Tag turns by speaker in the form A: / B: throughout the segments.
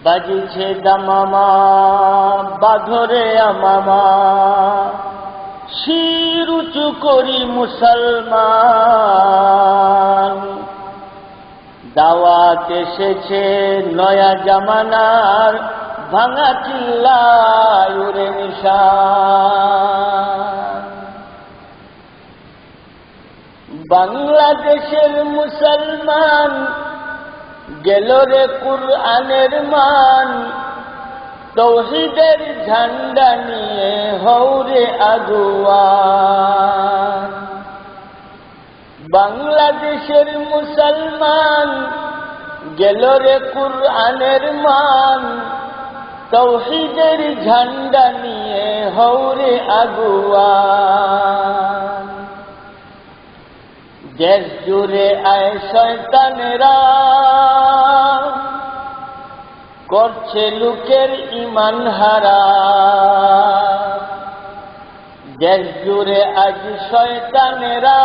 A: বাজিছে দামামা বাধরে আমামা, শির উঁচু করি মুসলমান। দাওয়াত এসেছে নয়া জামানার, ভাঙা চিল্লায় উড়ে নিশান। বাংলাদেশের মুসলমান গেল রে কুরআনের মান, তৌহিদের ঝান্ডা নিয়ে হৌরে আগুয়ান। বাংলাদেশের মুসলমান গেল রে কুরআনের মান, তৌহিদের ঝান্ডা নিয়ে হৌরে আগুয়ান। দেশ জুড়ে আয় শয়তানেরা, করছে লোকের ঈমান হারা। দেশ জুড়ে আজ শয়তানেরা,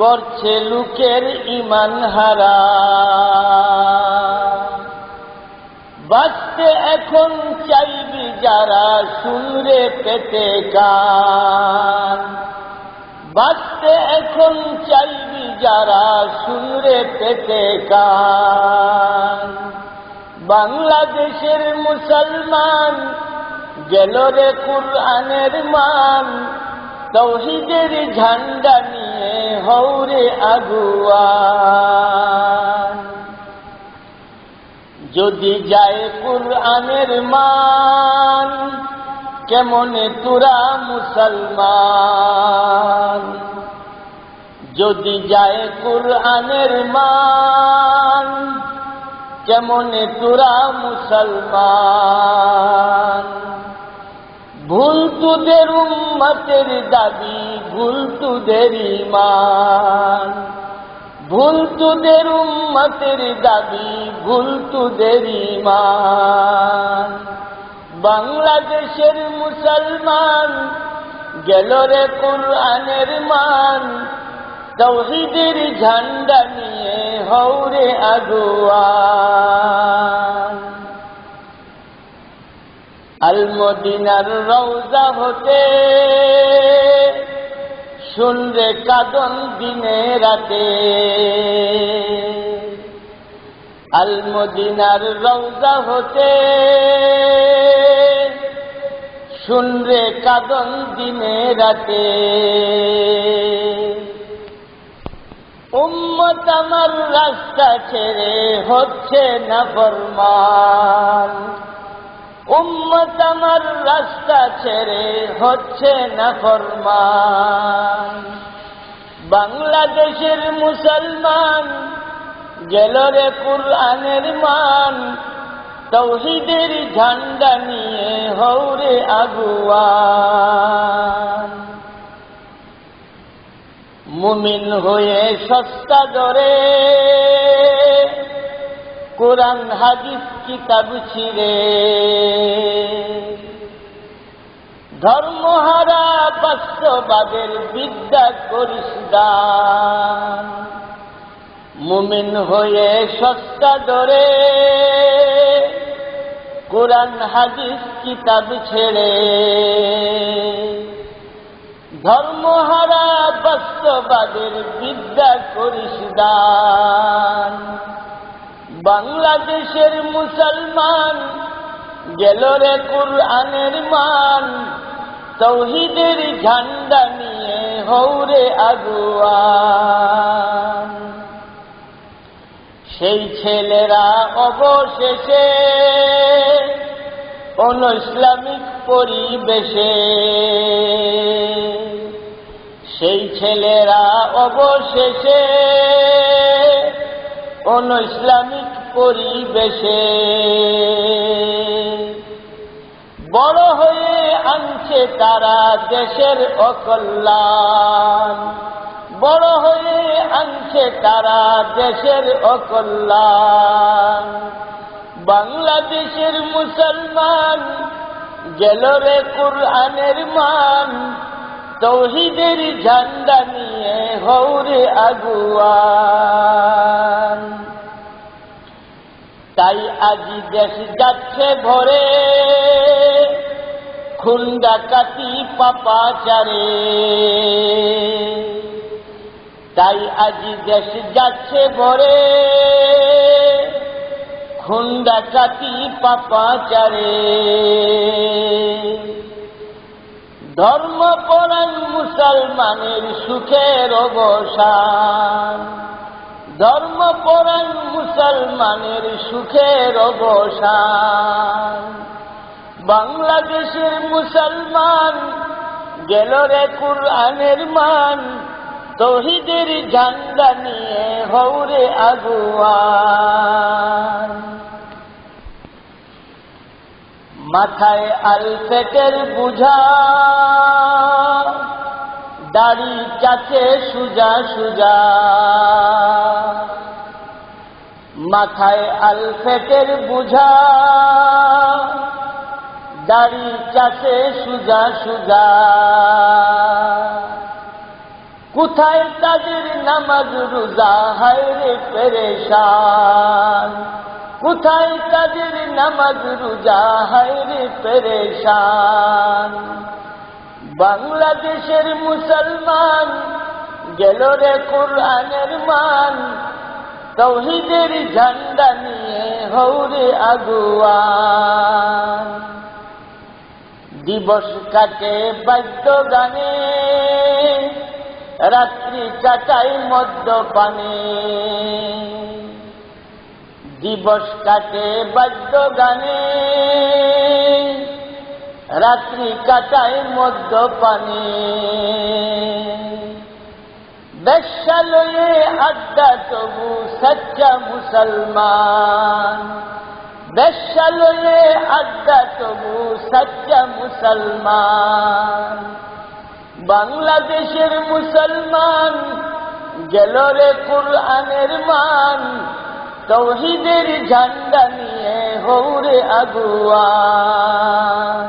A: করছে লোকের ঈমান হারা। বাঁচতে এখন চাইবি যারা, শুনরে পেতে কান। বাঁচতে এখন চাইবি যারা, শুনরে পেতে কান। বাংলাদেশের মুসলমান গেল রে কুরআনের মান, তৌহিদের ঝান্ডা নিয়ে হৌরে আগুয়ান। যদি যায় কুরআনের মান, কেমনে তোরা মুসলমান। যদি যায় কুরআনের মান, কেমনে তোরা মুসলমান। ভুল তোদের উম্মতের দাবি, ভুল তোদের ঈমান। ভুল তোদের উম্মতের দাবি, ভুল তোদের ঈমান। বাংলাদেশের মুসলমান গেল রে কুরআনের মান, তৌহিদের ঝান্ডা নিয়ে হৌরে আগুয়ান। আল মদিনার রওজা হতে শুনরে কাদন দিনে রাতে। আল মদিনার রওজা হতে শুনরে কাদন দিনে রাতে। উম্মত আমার রাস্তা ছেড়ে হচ্ছে নাফরমান। উম্মত আমার রাস্তা ছেড়ে হচ্ছে নাফরমান। বাংলাদেশের মুসলমান গেল রে কুরআনের মান, তৌহিদের ঝান্ডা নিয়ে হৌরে আগুয়ান। মুমিন হয়ে সস্তা দরে কোরআন হাদিস কিতাব ছিঁড়ে, ধর্মহারা বাস্তবাদের বিদ্যা করিস দান। মুমিন হয়ে সস্তা দরে কোরআন হাদিস কিতাব ছেড়ে, ধর্মহারা বাস্তবাদের বিদ্যা করিস দান। বাংলাদেশের মুসলমান গেল রে কুরআনের মান, তৌহিদের ঝান্ডা নিয়ে হৌরে আগুয়ান। সেই ছেলেরা অবশেষে অনইসলামিক পরিবেশে, সেই ছেলেরা অবশেষে অনইসলামিক পরিবেশে বড় হয়ে আনছে তারা দেশের অকল্যাণ। বড় হয়ে আনছে তারা দেশের অকল্যাণ। বাংলাদেশের মুসলমান গেল রে কুরআনের মান, তৌহিদের ঝান্ডা নিয়ে হৌরে আগুয়ান। তাই আজি দেশ যাচ্ছে ভরে খুন ডাকাতি পাপাচারে। তাই আজি দেশ যাচ্ছে ভরে খুন ডাকাতি পাপাচারে। ধর্মপরায়ণ মুসলমানের সুখের অবসান, ধর্মপরায়ণ মুসলমানের সুখের অবসান। বাংলাদেশের মুসলমান গেল রে কুরআনের মান, তৌহিদের ঝান্ডা নিয়ে হৌরে আগুয়ান। মাথায় আলফেটের বুঝা, দাড়ি চাচে সুজা সুজা। মাথায় আলফেটের বুঝা, দাড়ি চাচে সুজা সুজা। কোথায় তাদের নামাজ রোজা, হায় রে পেরেশান। কোথায় তাদের নামাজ রোজা, হায় রে পেরেশান। বাংলাদেশের মুসলমান গেল রে কুরআনের মান, তৌহিদের ঝান্ডা নিয়ে হৌরে আগুয়ান। দিবস কাটে বাদ্য গানে, রাত্রি কাটাই মদ্যপানে। দিবস কাটে বাদ্য গানে, রাত্রি কাটাই মদ্যপানে। বেশ্যালয়ে আড্ডা তবু সচ্চা মুসলমান। বেশ্যালয়ে আড্ডা তবু সচ্চা মুসলমান। বাংলাদেশের মুসলমান গেল রে কুরআনের মান, তৌহিদের ঝান্ডা নিয়ে হৌরে আগুয়ান।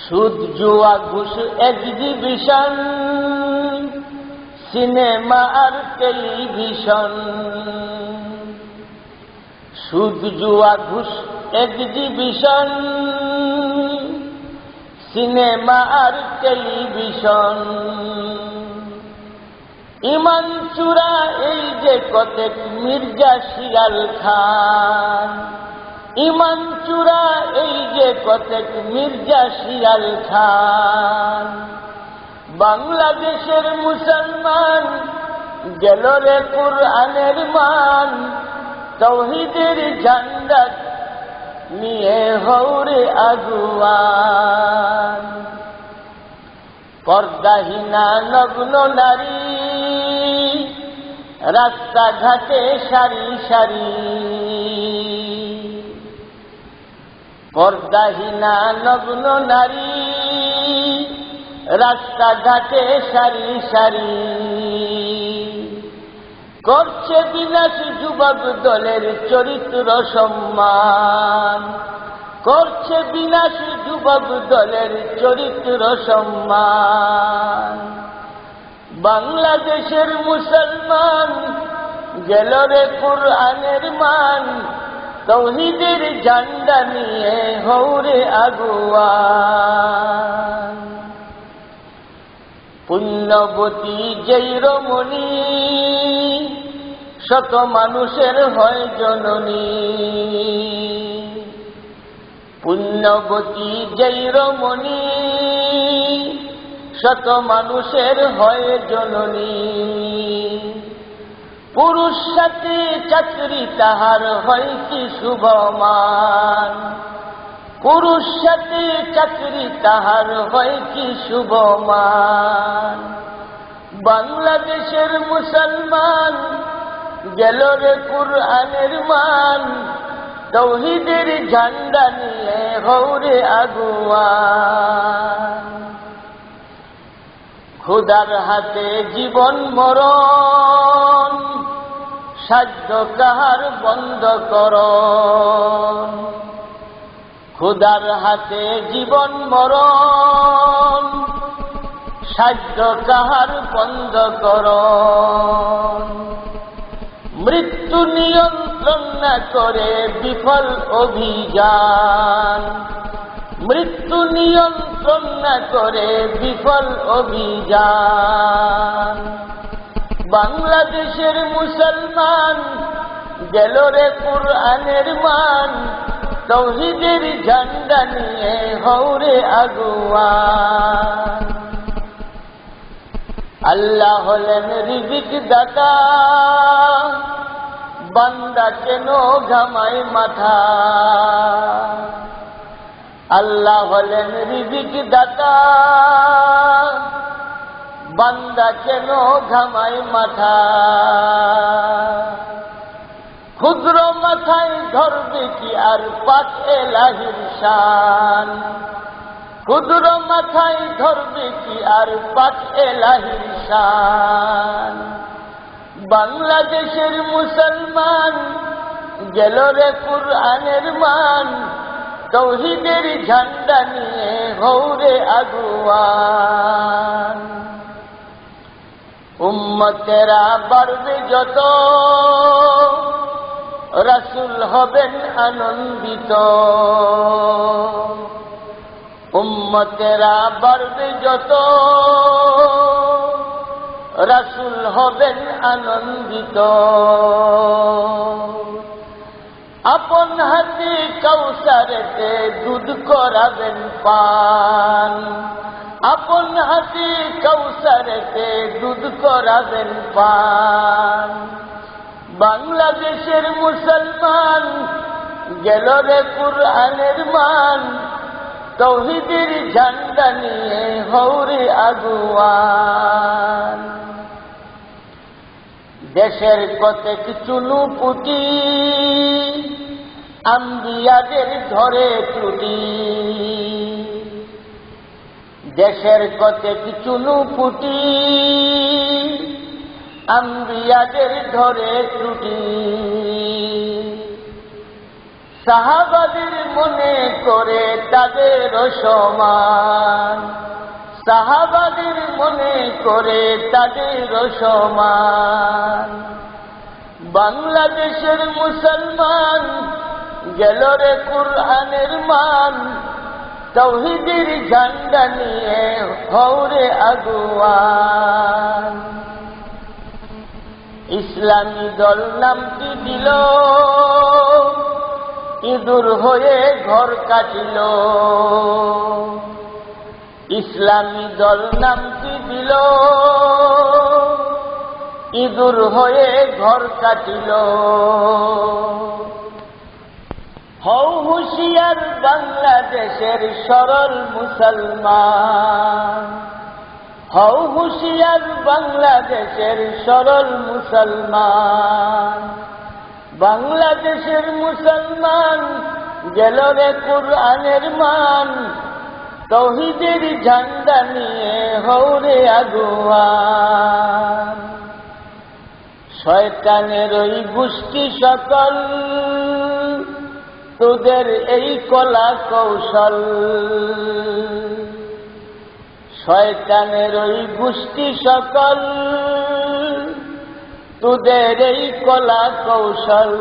A: সুদ জুয়া ঘুষ এক্সিবিশন, সিনেমা আর টেলিভিশন। সুদ জুয়া ঘুষ এক্সিবিশন, সিনেমা আর টেলিভিশন। ইমান চূড়া এই যে কতেক মির্জা শিয়াল খান। ইমান চূড়া এই যে কতেক মির্জা শিয়াল খান। বাংলাদেশের মুসলমান গেল রে কুরআনের মান, তৌহিদের ঝান্ডা নিয়ে হৌরে আগুয়ান। পর্দাহীনা নগ্ন নারী, রাস্তাঘাটে সারি সারি। পর্দাহীনা নগ্ন নারী, রাস্তাঘাটে সারি সারি। করছে বিনাশ যুবক দলের চরিত্র সম্মান। করছে বিনাশ যুবক দলের চরিত্র সম্মান। বাংলাদেশের মুসলমান গেল রে কুরআনের মান, তৌহিদের ঝান্ডা নিয়ে হৌরে আগুয়ান। পুণ্যবতী যেই রমণী, শত মানুষের হয় জননী। পুণ্যবতী যেই রমণী, শত মানুষের হয় জননী। পুরুষ সাথে চাকরি তাহার হয় কি শুভমান। পুরুষ সাথে চাকরি তাহার হয় কি শুভমান। বাংলাদেশের মুসলমান গেল রে কুরআনের মান, তৌহিদের ঝান্ডা নিয়ে হৌরে আগুয়ান। খোদার হাতে জীবন মরণ, সাধ্য কাহার বন্ধ করণ। খোদার হাতে জীবন মরণ, সাধ্য কাহার বন্ধ করণ। মৃত্যু নিয়ন্ত্রণ না করে বিফল অভিযান, মৃত্যু নিয়ন্ত্রণ না করে বিফল অভিযান। বাংলাদেশের মুসলমান গেল রে কুরআনের মান, তাওহীদের ঝান্ডা নিয়ে হৌরে আগুয়ান। আল্লাহ হলেন রিজিক দাতা, বান্দা কেন ঘামায় মাথা। আল্লাহ হলেন রিজিক দাতা, বান্দা কেন ঘামায় মাথা। ক্ষুদ্র মাথায় ধরবে কি আর পাক এলাহির শান, ক্ষুদ্র মাথায় ধরবে কি আর পাক এলাহির শান। বাংলাদেশের মুসলমান গেল রে কুরআনের মান, তাওহীদের ঝান্ডা নিয়ে হৌরে আগুয়ান। উম্মতেরা বাড়বে যত, রাসূল হবেন আনন্দিত। উম্মতেরা বাড়বে যত, রাসূল হবেন আনন্দিত। আপন হাতে কাউসারেতে দুধ করাবেন পান, আপন হাতে কাউসারেতে দুধ করাবেন পান। বাংলাদেশের মুসলমান গেল রে কুরআনের মান, তাওহীদের ঝান্ডা নিয়ে হৌরে আগুয়ান। দেশের কতেক চুনুপুটি আম্বিয়াদের ধরে ত্রুটি, দেশের কতেক চুনুপুটি আম্বিয়াদের ধরে ত্রুটি। সাহাবাদের মনে করে তাদের সমান, সাহাবাদের মনে করে তাদের সমান। বাংলাদেশের মুসলমান গেল রে কুরআনের মান, তাওহীদের ঝান্ডা নিয়ে হৌরে আগুয়ান। ইসলামী দল নামটি দিল, ইঁদুর হয়ে ঘর কাটিল। ইসলামী দল নামটি দিল, ইঁদুর হয়ে ঘর কাটিল। হও হুঁশিয়ার বাংলাদেশের সরল মুসলমান, হও হুঁশিয়ার বাংলাদেশের সরল মুসলমান। বাংলাদেশের মুসলমান গেল রে কুরআনের মান, তাওহীদের ঝান্ডা নিয়ে হৌরে আগুয়ান। শয়তানের ওই গোষ্ঠী সকল, তোদের এই কলা কৌশল। শয়তানের ওই গোষ্ঠী সকল, তোদের এই কলা কৌশল।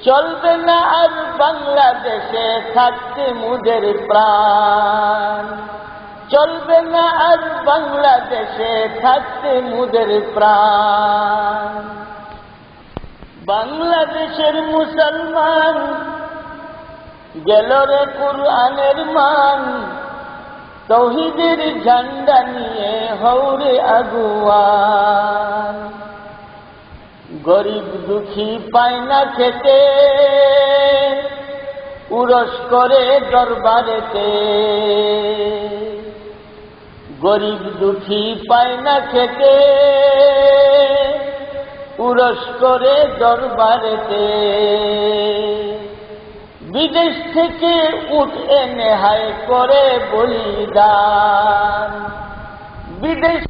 A: চলবে না আর বাংলাদেশে থাকতে মুদের প্রাণ, চলবে না আর বাংলাদেশে থাকতে মুদের প্রাণ। বাংলাদেশের মুসলমান গেল রে কুরআনের মান, তাওহীদের ঝান্ডা নিয়ে হৌরে আগুয়ান। গরিব দুঃখী পায় না খেতে, উরস করে দরবারেতে। গরিব দুঃখী পায় না খেতে, উরস করে দরবারেতে। বিদেশ থেকে উট এনে হায় করে বলিদান, বিদেশ